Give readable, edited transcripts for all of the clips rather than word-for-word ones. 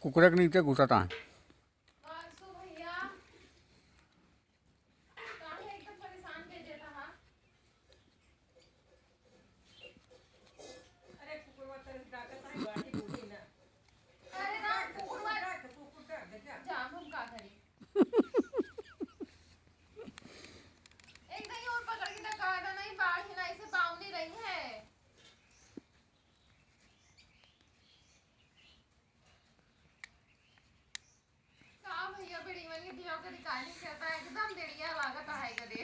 कुकरे के नीचे घुसता है। एकदम देड़िया लागत है कदे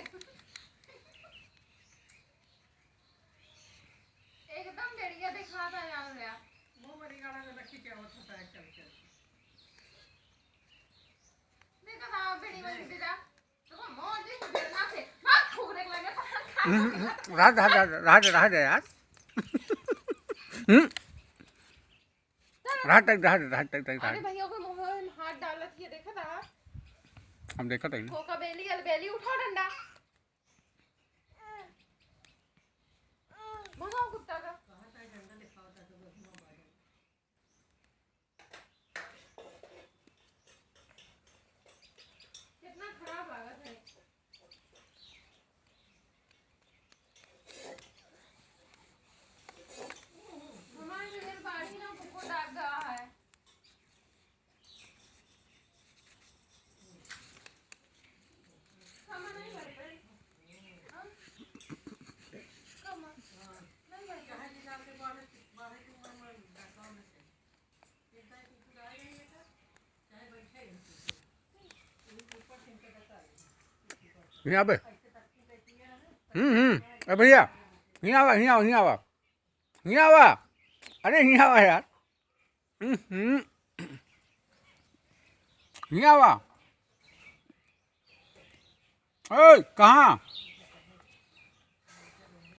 एकदम देड़िया दिखा था यार लिया वो बड़ी गाना में रखी क्या होता है चल चल देखो ना बेड़ी वाली दीदा तो मोर जी ना से बात फूकने लगे राज यार। राज अरे भैया को मुंह में हाथ डालत ये देखा था हम देखा था ठोका बेली उठाओ डंडा भगाओ कुत्ता का कितना खराब लागत है। हमारे घर बाड़ी ना कुकुर डाक गया है। यहाँ पे भैया यहाँ आवा अरे यहाँ आवा यार। यहाँ आवा। ओए कहाँ